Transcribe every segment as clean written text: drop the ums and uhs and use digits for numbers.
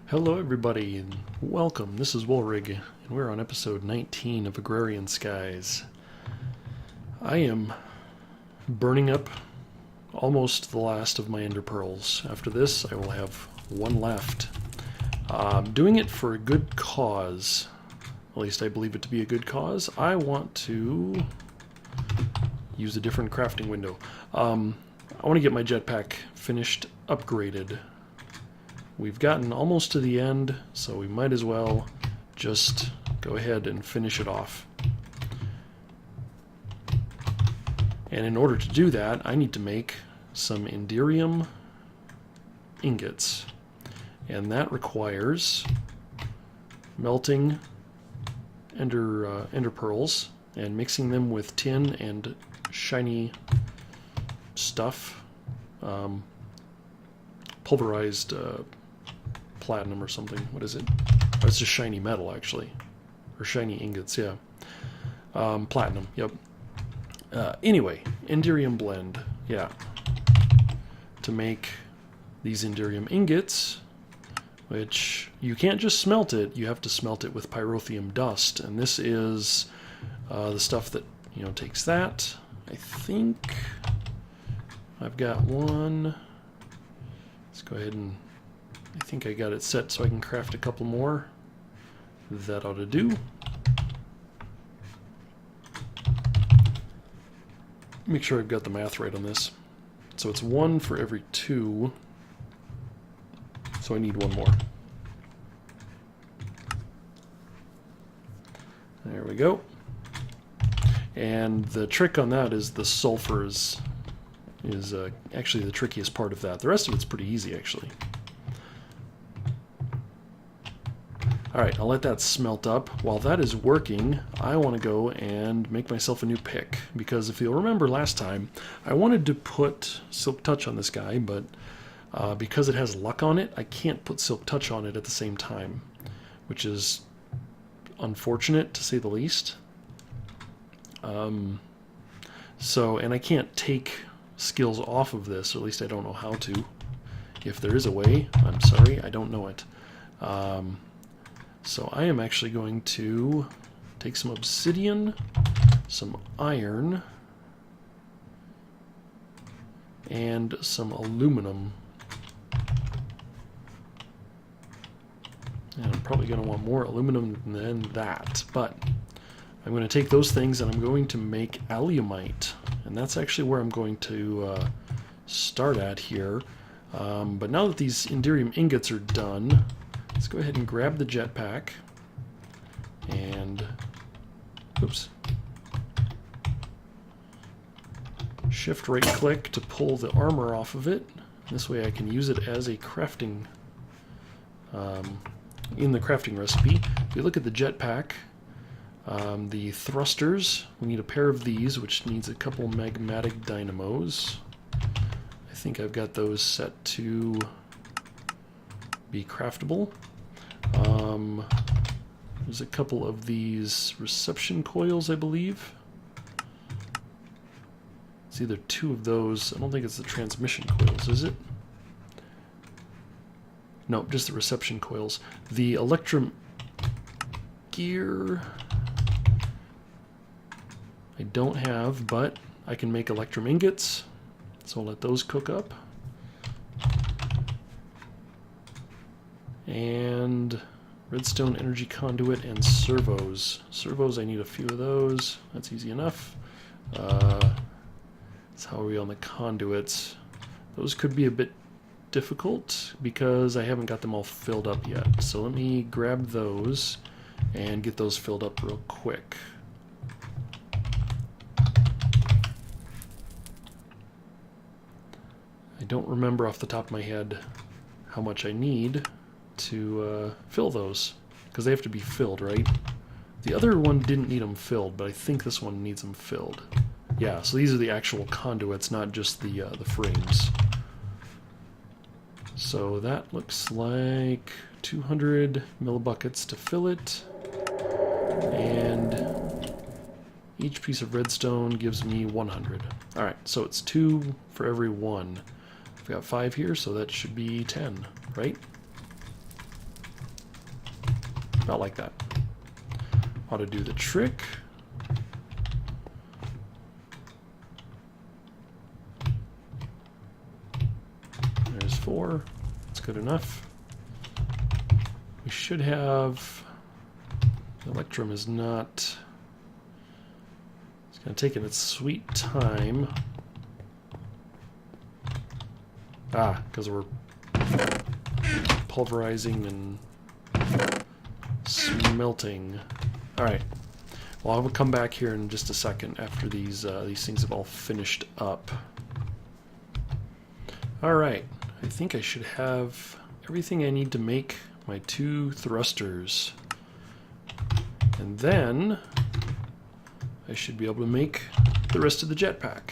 Hello everybody and welcome. This is Woolrig and we're on episode 19 of Agrarian Skies. I am burning up almost the last of my ender pearls. After this I will have one left. I'm doing it for a good cause. At least I believe it to be a good cause. I want to use a different crafting window. I want to get my jetpack finished, upgraded. We've gotten almost to the end, so we might as well just go ahead and finish it off. And in order to do that, I need to make some Enderium ingots. And that requires melting ender pearls and mixing them with tin and shiny stuff, pulverized platinum or something. What is it? Oh, it's just shiny metal, actually. Or shiny ingots, yeah. Platinum, yep. Anyway, Enderium blend, yeah. To make these Enderium ingots, which you can't just smelt it, you have to smelt it with pyrotheum dust. And this is the stuff that, takes that. I think I've got one. Let's go ahead and, I think I got it set so I can craft a couple more. That ought to do. Make sure I've got the math right on this. So it's 1 for every 2. So I need one more. There we go. And the trick on that is the sulfur is actually the trickiest part of that. The rest of it's pretty easy, actually. Alright, I'll let that smelt up. While that is working, I want to go and make myself a new pick. Because if you'll remember last time, I wanted to put Silk Touch on this guy, but because it has luck on it, I can't put Silk Touch on it at the same time. Which is unfortunate, to say the least. And I can't take skills off of this, or at least I don't know how to. If there is a way, I'm sorry, I don't know it. So I am actually going to take some obsidian, some iron, and some aluminum. And I'm probably going to want more aluminum than that, but I'm going to take those things and I'm going to make alumite. And that's actually where I'm going to start at here. But now that these Enderium ingots are done, let's go ahead and grab the jetpack and, oops, shift right click to pull the armor off of it. This way I can use it as a crafting, in the crafting recipe. If you look at the jetpack, the thrusters, we need a pair of these, which needs a couple magmatic dynamos. I think I've got those set to be craftable. There's a couple of these reception coils, I believe. It's either 2 of those. I don't think it's the transmission coils, is it? No, just the reception coils. The electrum gear I don't have, but I can make electrum ingots, so I'll let those cook up. And redstone energy conduit and servos. Servos, I need a few of those. That's easy enough. That's how are we on the conduits. Those could be a bit difficult because I haven't got them all filled up yet. So let me grab those and get those filled up real quick. I don't remember off the top of my head how much I need to fill those, because they have to be filled, right? The other one didn't need them filled, but I think this one needs them filled. Yeah, so these are the actual conduits, not just the frames. So that looks like 200 millibuckets to fill it, and each piece of redstone gives me 100. Alright, so it's 2 for every 1. I've got 5 here, so that should be 10, right? About like that. Ought to do the trick. There's 4. That's good enough. We should have... The Electrum is not... It's going to take it its sweet time. Ah, because we're pulverizing and smelting. Alright. Well, I will come back here in just a second after these things have all finished up. Alright. I think I should have everything I need to make my 2 thrusters. And then I should be able to make the rest of the jetpack.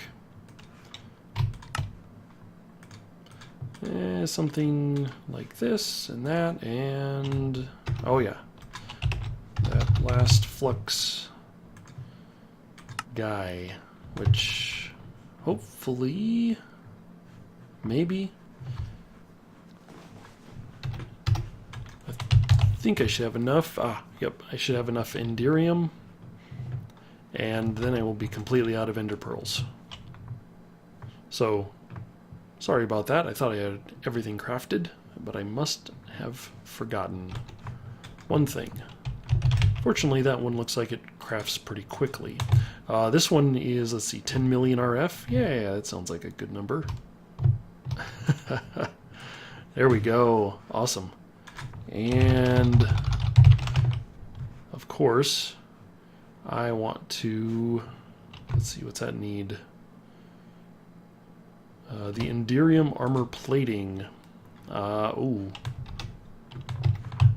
Something like this and that, and oh yeah, that last flux guy, which hopefully, maybe, I think I should have enough. Yep, I should have enough Enderium, and then I will be completely out of Ender Pearls. So, sorry about that. I thought I had everything crafted, but I must have forgotten one thing. Fortunately, that one looks like it crafts pretty quickly. This one is, let's see, 10 million RF. Yeah, that sounds like a good number. There we go. Awesome. And, of course, I want to... Let's see, what's that need? The Enderium armor plating. Ooh.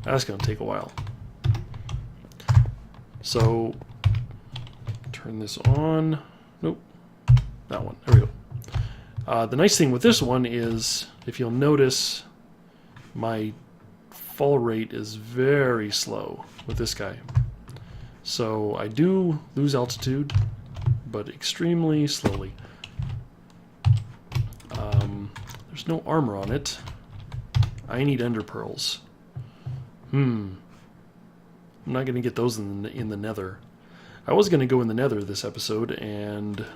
That's going to take a while. So, turn this on. Nope. That one. There we go. The nice thing with this one is, if you'll notice, my fall rate is very slow with this guy. So, I do lose altitude, but extremely slowly. There's no armor on it. I need ender pearls. I'm not going to get those in the nether. I was going to go in the nether this episode and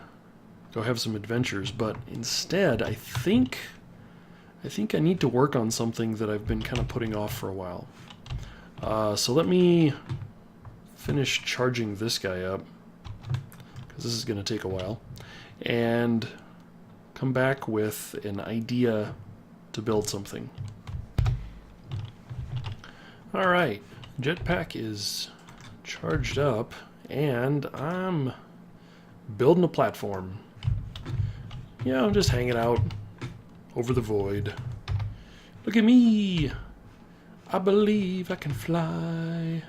go have some adventures, but instead I think I need to work on something that I've been kind of putting off for a while. So let me finish charging this guy up, because this is going to take a while, and come back with an idea to build something. Alright, Jetpack is charged up, and I'm building a platform. Yeah, I'm just hanging out over the void. Look at me! I believe I can fly.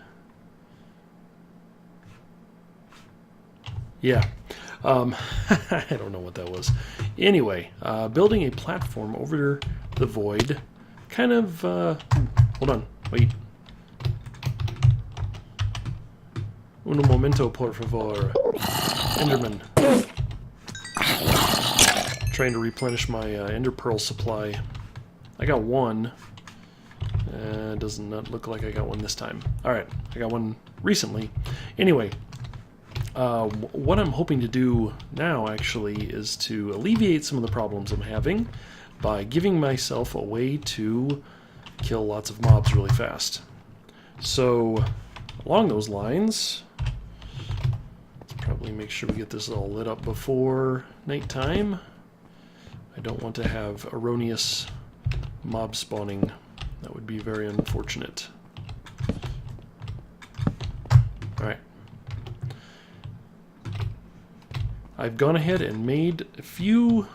Yeah. I don't know what that was. Anyway, building a platform over the void. Kind of, hold on, wait. Uno momento, por favor. Enderman. Trying to replenish my ender pearl supply. I got one. Does not look like I got one this time. Alright, I got one recently. Anyway. What I'm hoping to do now, actually, is to alleviate some of the problems I'm having by giving myself a way to kill lots of mobs really fast. So, along those lines, let's probably make sure we get this all lit up before nighttime. I don't want to have erroneous mob spawning. That would be very unfortunate. Alright. I've gone ahead and made a few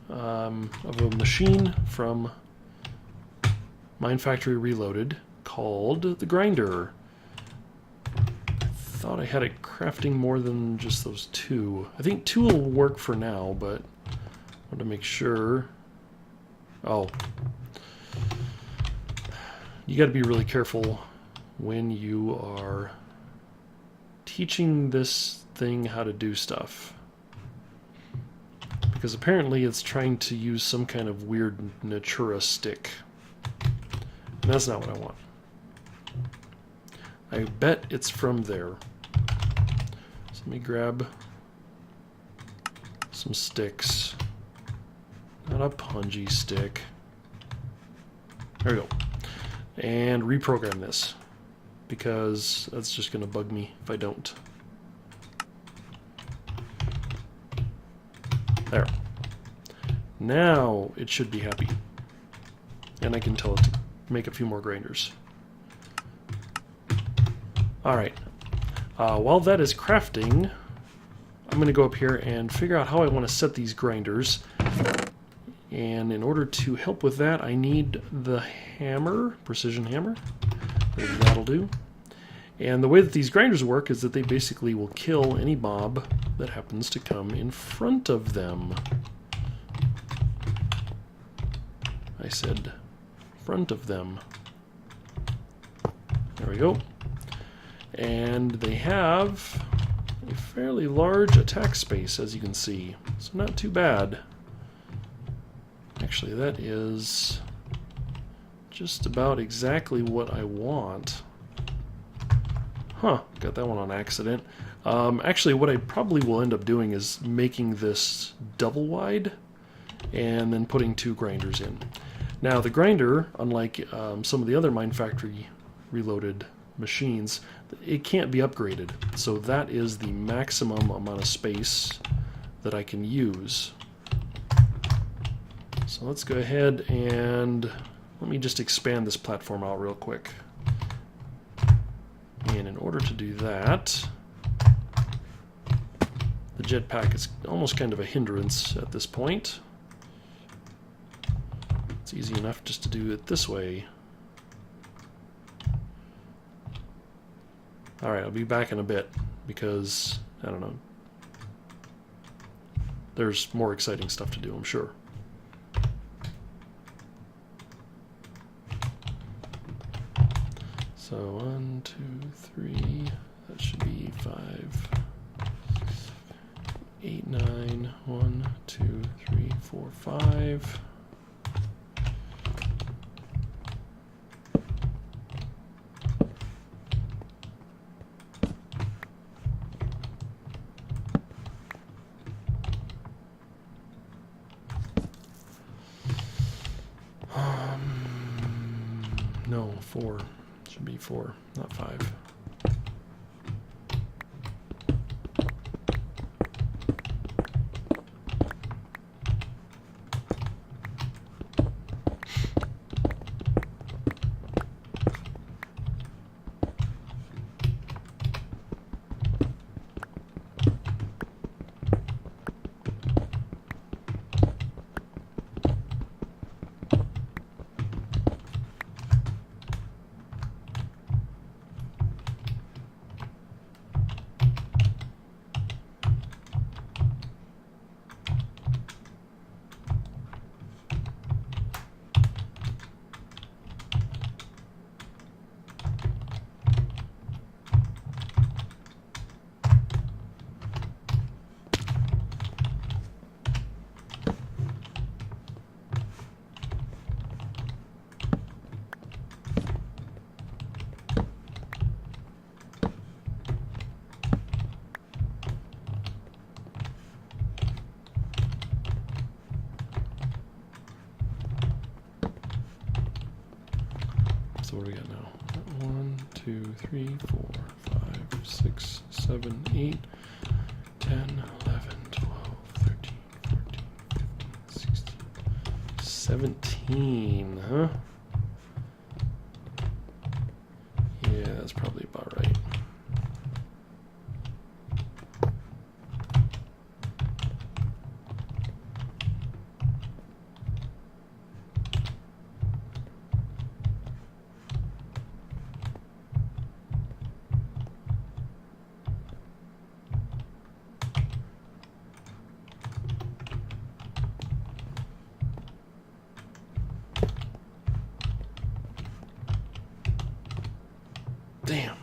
of a machine from Mine Factory Reloaded called the Grinder. I thought I had it crafting more than just those 2. I think 2 will work for now, but I want to make sure. Oh. You got to be really careful when you are teaching this thing how to do stuff. Because apparently it's trying to use some kind of weird Natura stick. And that's not what I want. I bet it's from there. So let me grab some sticks. Not a punji stick. There we go. And reprogram this, because that's just going to bug me if I don't. There. Now it should be happy. And I can tell it to make a few more grinders. Alright. While that is crafting, I'm going to go up here and figure out how I want to set these grinders. And in order to help with that, I need the hammer, precision hammer. Maybe that'll do. And the way that these grinders work is that they basically will kill any mob that happens to come in front of them. I said front of them. There we go. And they have a fairly large attack space, as you can see. So not too bad. Actually, that is just about exactly what I want. Huh, got that one on accident. Actually, what I probably will end up doing is making this double wide and then putting 2 grinders in. Now, the grinder, unlike some of the other Mine Factory Reloaded machines, it can't be upgraded. So that is the maximum amount of space that I can use. So let's go ahead and let me just expand this platform out real quick. And in order to do that, the jetpack is almost kind of a hindrance at this point. It's easy enough just to do it this way. Alright, I'll be back in a bit because, I don't know, there's more exciting stuff to do, I'm sure. So 1, 2, 3, that should be 5, 8, 9, 1, 2, 3, 4, 5. No, 4. Should be 4, not 5. So what do we got now? 1, 2, 3, 4, 5, 6, 7, 8, 10, 11, 12, 13, 14, 15, 16, 17, huh? Yeah, that's probably about right. Damn.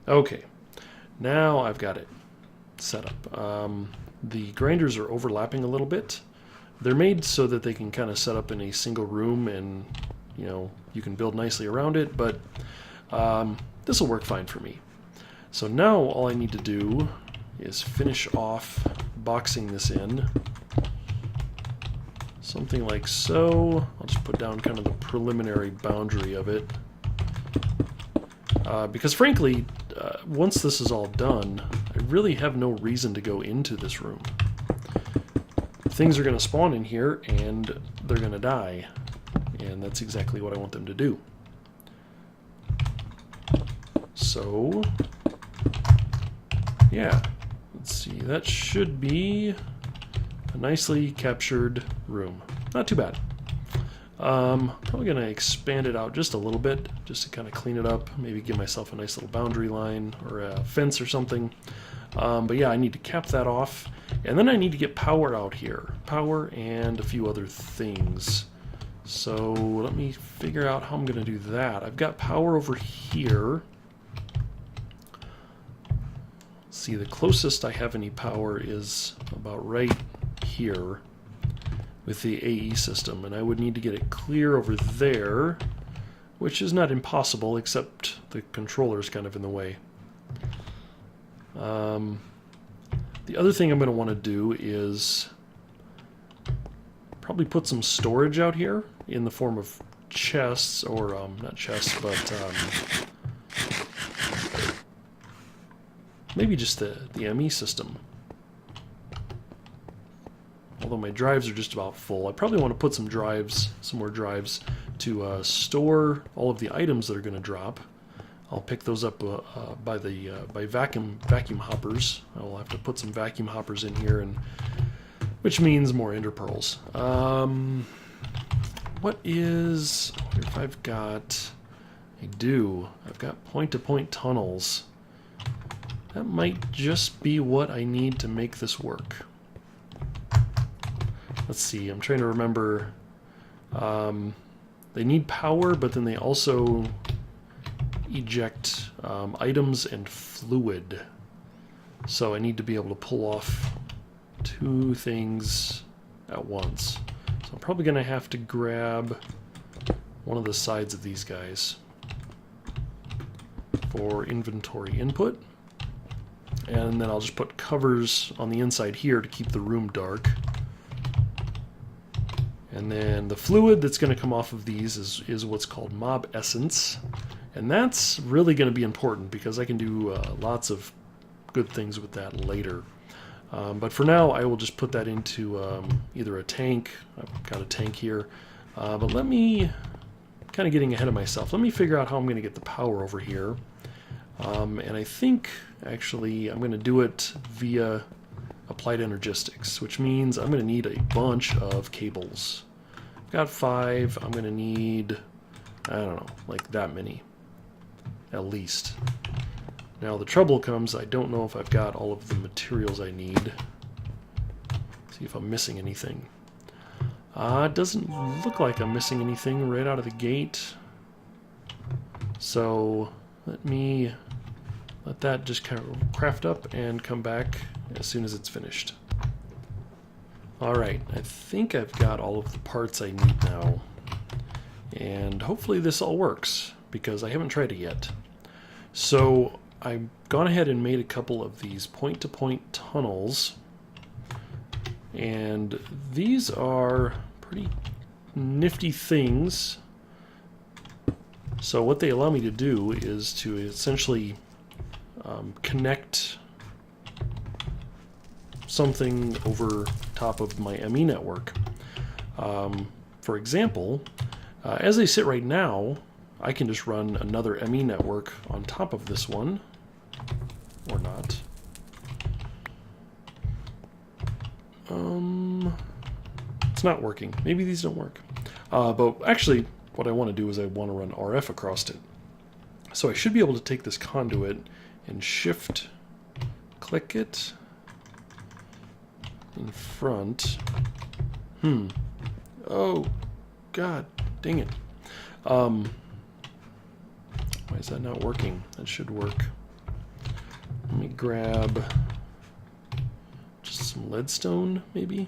Okay, now I've got it set up. The grinders are overlapping a little bit. They're made so that they can kind of set up in a single room and, you know, you can build nicely around it, but this will work fine for me. So now all I need to do is finish off boxing this in. Something like so. I'll just put down kind of the preliminary boundary of it. Because frankly, once this is all done, I really have no reason to go into this room. Things are going to spawn in here and they're going to die. And that's exactly what I want them to do. So, yeah. Let's see, that should be a nicely captured room. Not too bad. Probably going to expand it out just a little bit, just to kind of clean it up, maybe give myself a nice little boundary line or a fence or something. But yeah, I need to cap that off, and then I need to get power out here. Power and a few other things. So let me figure out how I'm going to do that. I've got power over here. See, the closest I have any power is about right here with the AE system, and I would need to get it clear over there, which is not impossible, except the controller's kind of in the way. The other thing I'm going to want to do is probably put some storage out here in the form of chests, or not chests, but maybe just the ME system. Although my drives are just about full, I probably want to put some more drives to store all of the items that are going to drop. I'll pick those up by vacuum hoppers. I will have to put some vacuum hoppers in here, and which means more ender pearls. What is? I wonder if I've got. I've got point-to-point tunnels. That might just be what I need to make this work. Let's see, I'm trying to remember. They need power, but then they also eject items and fluid. So I need to be able to pull off two things at once. So I'm probably going to have to grab one of the sides of these guys for inventory input. And then I'll just put covers on the inside here to keep the room dark. And then the fluid that's going to come off of these is what's called mob essence. And that's really going to be important because I can do lots of good things with that later. But for now, I will just put that into either a tank. I've got a tank here. But let me, kind of getting ahead of myself, let me figure out how I'm going to get the power over here. And I think, actually, I'm going to do it via applied energistics, which means I'm going to need a bunch of cables. I've got 5. I'm going to need, I don't know, like that many, at least. Now the trouble comes, I don't know if I've got all of the materials I need. See if I'm missing anything. It doesn't look like I'm missing anything right out of the gate. So let that just kind of craft up and come back as soon as it's finished. Alright, I think I've got all of the parts I need now. And hopefully this all works, because I haven't tried it yet. So I've gone ahead and made a couple of these point-to-point tunnels. And these are pretty nifty things. So what they allow me to do is to essentially connect something over top of my ME network. For example, as they sit right now, I can just run another ME network on top of this one, or not. It's not working. Maybe these don't work. But actually, what I want to do is I want to run RF across it. So I should be able to take this conduit and shift click it in front. Oh, God, dang it. Why is that not working? That should work. Let me grab just some leadstone, maybe.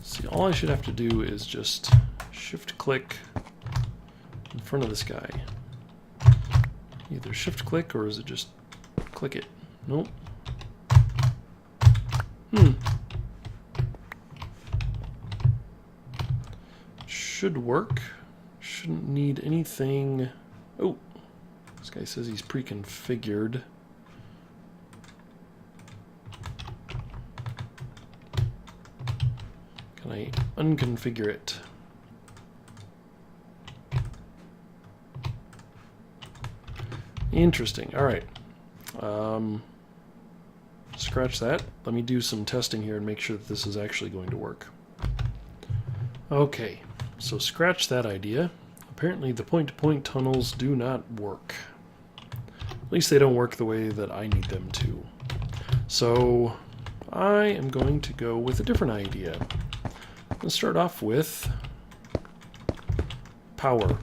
See, all I should have to do is just shift-click in front of this guy. Either shift-click or is it just click it? Nope. Should work. Shouldn't need anything. Oh, this guy says he's pre-configured. Can I unconfigure it? Interesting. All right. Scratch that. Let me do some testing here and make sure that this is actually going to work. Okay, so scratch that idea. Apparently the point-to-point tunnels do not work. At least they don't work the way that I need them to. So I am going to go with a different idea. Let's start off with power.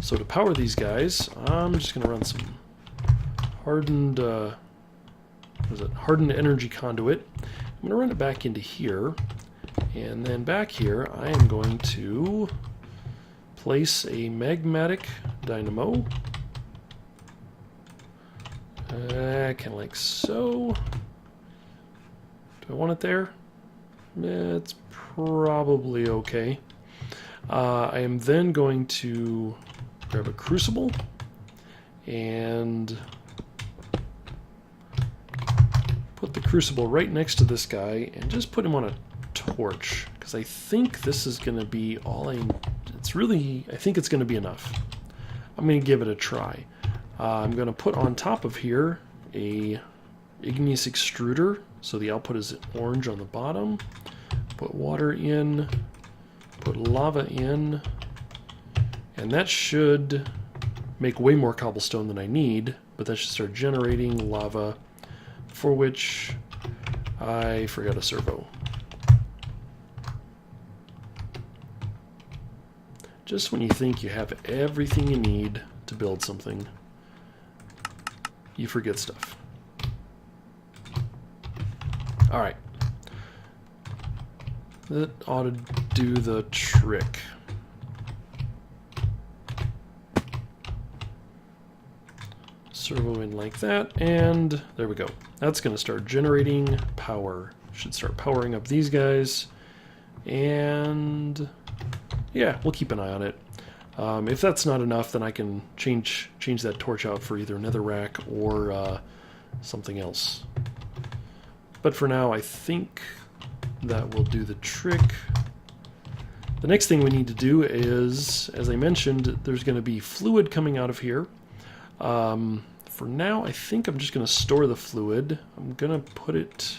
So to power these guys, I'm just going to run some hardened, hardened energy conduit. I'm going to run it back into here, and then back here I am going to place a magmatic dynamo, kind of like so. Do I want it there? It's probably okay. I am then going to grab a crucible and put the crucible right next to this guy and just put him on a torch, because I think this is going to be all I think it's going to be enough. I'm going to give it a try. I'm going to put on top of here a igneous extruder, so the output is orange on the bottom. Put water in, put lava in, and that should make way more cobblestone than I need, but that should start generating lava, for which I forgot a servo. Just when you think you have everything you need to build something, you forget stuff. Alright. That ought to do the trick. Servo in like that, and there we go. That's going to start generating power. Should start powering up these guys, and yeah, we'll keep an eye on it. If that's not enough, then I can change that torch out for either netherrack or something else. But for now, I think that will do the trick. The next thing we need to do is, as I mentioned, there's going to be fluid coming out of here. For now, I think I'm just going to store the fluid. I'm going to put it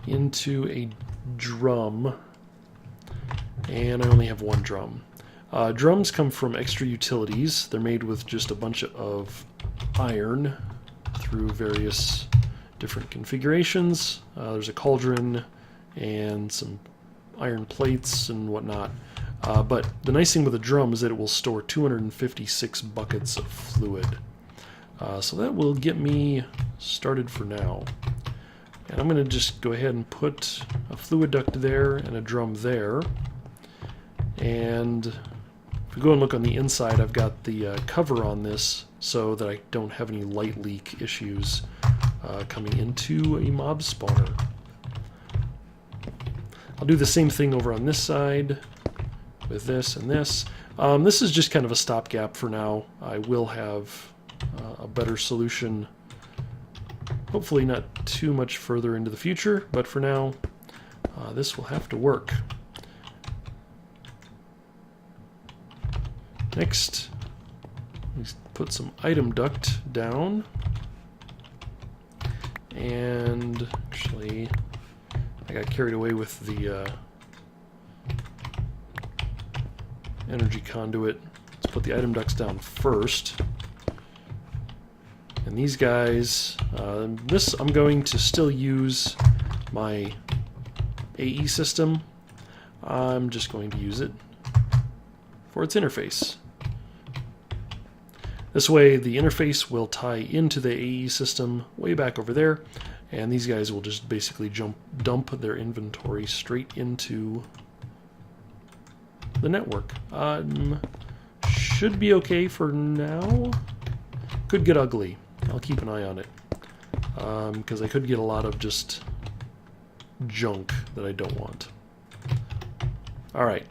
into a drum, and I only have one drum. Drums come from extra utilities. They're made with just a bunch of iron through various different configurations. There's a cauldron and some iron plates and whatnot. But the nice thing with a drum is that it will store 256 buckets of fluid. So that will get me started for now. And I'm going to just go ahead and put a fluid duct there and a drum there. And if we go and look on the inside, I've got the cover on this so that I don't have any light leak issues coming into a mob spawner. I'll do the same thing over on this side with this and this. This is just kind of a stopgap for now. I will have a better solution, hopefully not too much further into the future, but for now, this will have to work. Next, let's put some item duct down, and actually, I got carried away with the energy conduit. Let's put the item ducts down first. And these guys, this I'm going to still use my AE system. I'm just going to use it. for its interface. This way the interface will tie into the AE system way back over there, and these guys will just basically dump their inventory straight into the network. Should be okay for now. Could get ugly. I'll keep an eye on it, because I could get a lot of just junk that I don't want. Alright,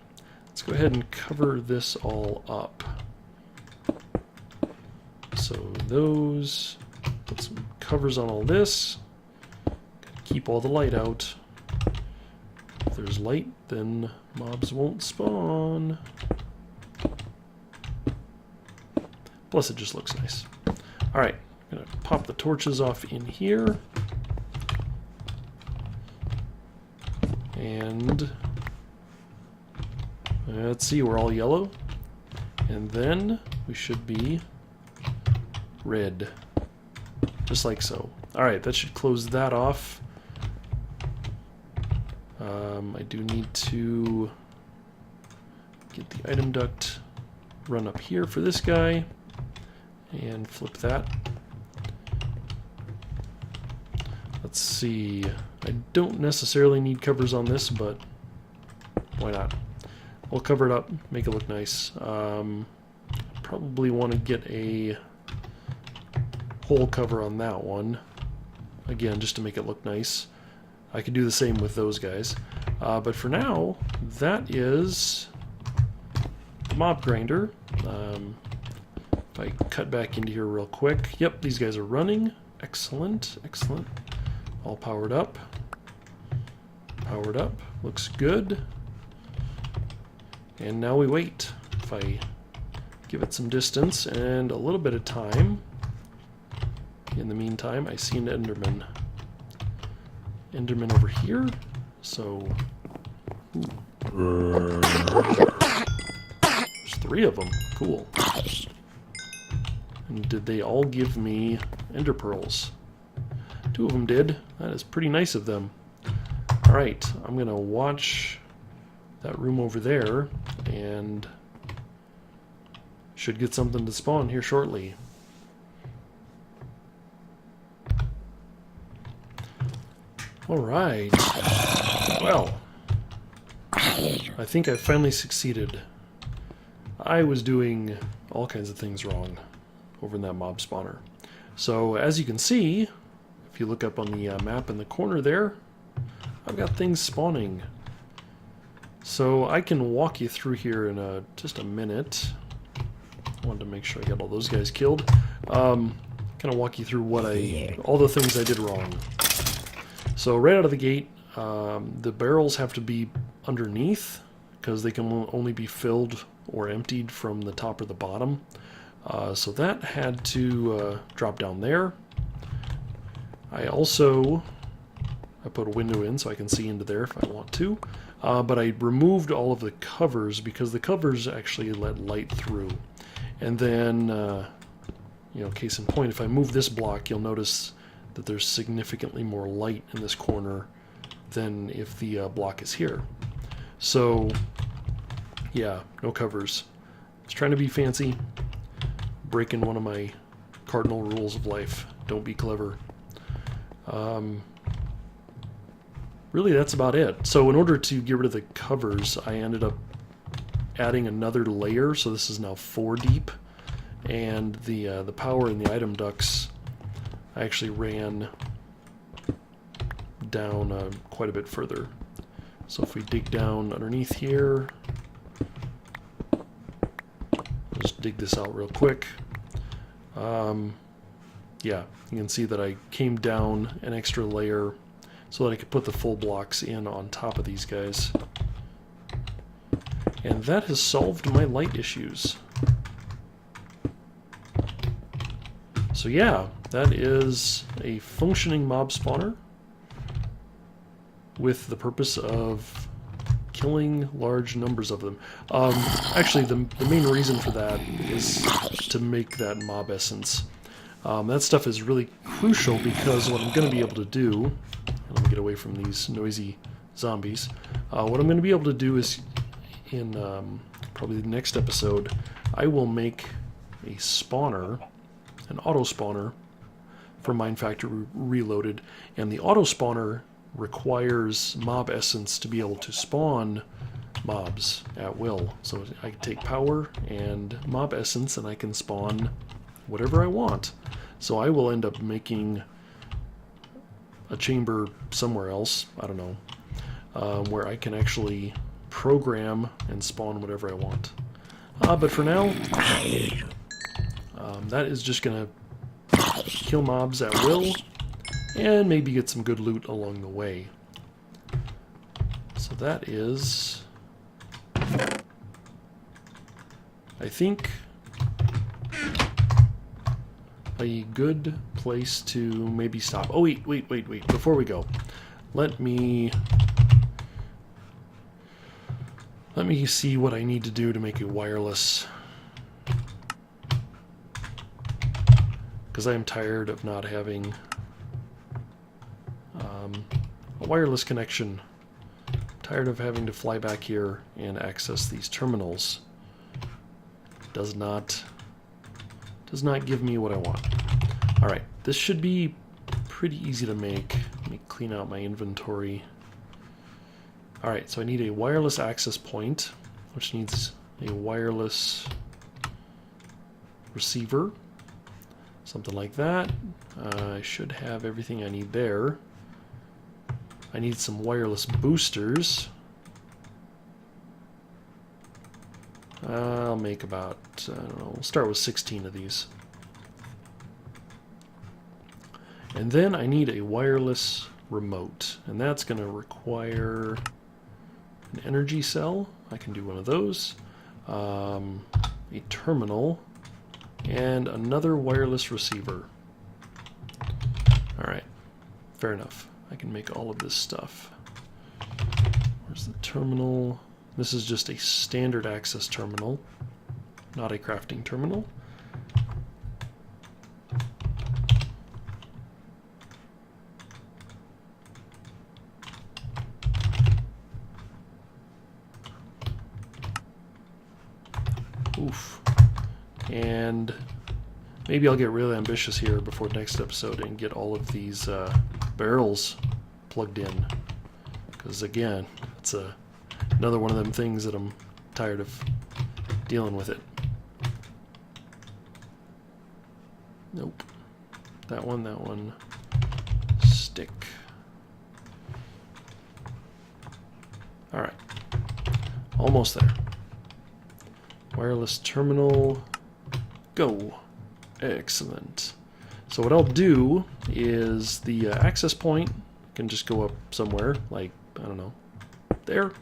let's go ahead and cover this all up. So those, put some covers on all this, keep all the light out. If there's light, then mobs won't spawn. Plus it just looks nice. Alright, I'm going to pop the torches off in here. And let's see, we're all yellow. And then we should be red. Just like so. Alright, that should close that off. I do need to get the item duct run up here for this guy. And flip that. Let's see. I don't necessarily need covers on this, but why not? We'll cover it up, make it look nice. Probably want to get a hole cover on that one. Again, just to make it look nice. I could do the same with those guys. But for now, that is the mob grinder. If I cut back into here real quick. Yep, these guys are running. Excellent, excellent. All powered up. Powered up. Looks good. And now we wait. If I give it some distance and a little bit of time. In the meantime, I see an Enderman. Enderman over here. So... There's 3 of them. Cool. And did they all give me ender pearls? 2 of them did. That is pretty nice of them. Alright, I'm going to watch that room over there and should get something to spawn here shortly. Alright. Well, I think I finally succeeded. I was doing all kinds of things wrong over in that mob spawner. So as you can see, if you look up on the map in the corner there, I've got things spawning. So I can walk you through here in just a minute. I wanted to make sure I got all those guys killed. Kind of walk you through what all the things I did wrong. So right out of the gate, the barrels have to be underneath because they can only be filled or emptied from the top or the bottom. So that had to drop down there. I put a window in so I can see into there if I want to. But I removed all of the covers because the covers actually let light through. And then, case in point, if I move this block, you'll notice that there's significantly more light in this corner than if the block is here. So, yeah, no covers. It's trying to be fancy, breaking one of my cardinal rules of life. Don't be clever. Really, that's about it. So in order to get rid of the covers, I ended up adding another layer, so this is now 4 deep. And the power in the item ducts, I actually ran down quite a bit further. So if we dig down underneath here, just dig this out real quick. Yeah, you can see that I came down an extra layer so that I could put the full blocks in on top of these guys. And that has solved my light issues. So yeah, that is a functioning mob spawner with the purpose of killing large numbers of them. Actually, the main reason for that is to make that mob essence. That stuff is really crucial because what I'm going to be able to do... Let me get away from these noisy zombies. What I'm going to be able to do is in probably the next episode, I will make a spawner, an auto spawner for Mine Factory Reloaded, and the auto spawner requires mob essence to be able to spawn mobs at will. So I can take power and mob essence and I can spawn whatever I want. So I will end up making a chamber somewhere else, I don't know, where I can actually program and spawn whatever I want. But for now, that is just going to kill mobs at will and maybe get some good loot along the way. So that is, I think, a good place to maybe stop. Oh, wait. Before we go, let me see what I need to do to make a wireless, because I am tired of not having a wireless connection. Tired of having to fly back here and access these terminals. Does not give me what I want. Alright, this should be pretty easy to make. Let me clean out my inventory. Alright, so I need a wireless access point, which needs a wireless receiver. Something like that. I should have everything I need there. I need some wireless boosters. I'll make about, I don't know, we'll start with 16 of these. And then I need a wireless remote, and that's going to require an energy cell. I can do one of those. A terminal, and another wireless receiver. Alright, fair enough. I can make all of this stuff. Where's the terminal? This is just a standard access terminal, not a crafting terminal. Oof. And maybe I'll get really ambitious here before next episode and get all of these barrels plugged in. Because again, it's another one of them things that I'm tired of dealing with it. Nope. That one. Stick. Alright. Almost there. Wireless terminal. Go. Excellent. So what I'll do is the access point can just go up somewhere, like, I don't know, there.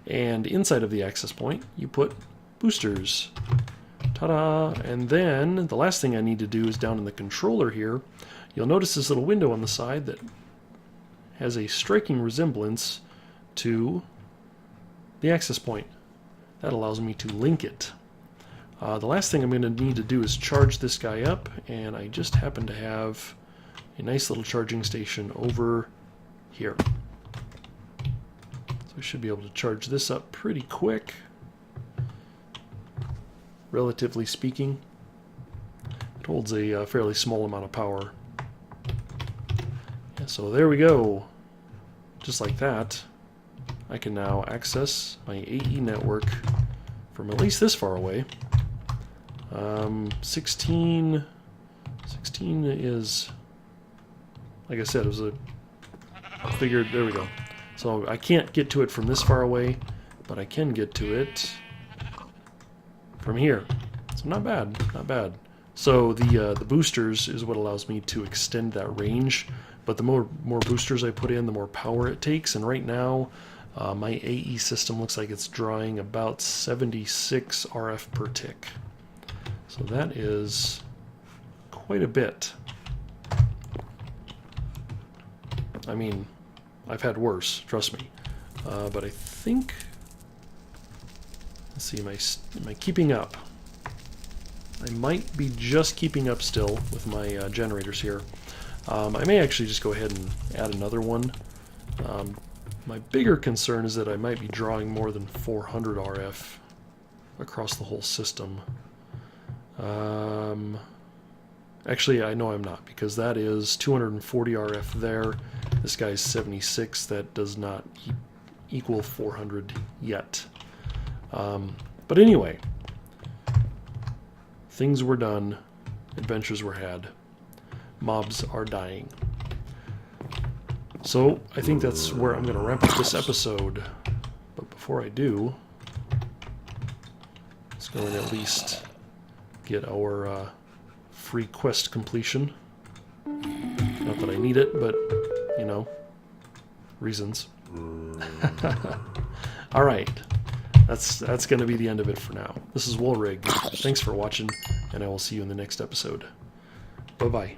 And inside of the access point, you put boosters. Ta-da! And then the last thing I need to do is down in the controller here, you'll notice this little window on the side that has a striking resemblance to the access point. That allows me to link it. The last thing I'm going to need to do is charge this guy up, and I just happen to have a nice little charging station over here. So I should be able to charge this up pretty quick, relatively speaking. It holds a fairly small amount of power. Yeah, so there we go. Just like that, I can now access my AE network from at least this far away. 16 is, like I said, it was figured, there we go. So I can't get to it from this far away, but I can get to it from here. So not bad, not bad. So the boosters is what allows me to extend that range, but the more boosters I put in, the more power it takes, and right now my AE system looks like it's drawing about 76 RF per tick. So that is quite a bit. I mean, I've had worse, trust me. But I think, let's see, am I keeping up? I might be just keeping up still with my generators here. I may actually just go ahead and add another one. My bigger concern is that I might be drawing more than 400 RF across the whole system. Actually, I know I'm not, because that is 240 RF there. This guy's 76. That does not equal 400 yet. But anyway, things were done. Adventures were had. Mobs are dying. So I think that's where I'm going to wrap up this episode. But before I do, let's go and at least get our free quest completion. Not that I need it, but, you know, reasons. All right. That's going to be the end of it for now. This is Woolrig. Thanks for watching, and I will see you in the next episode. Bye-bye.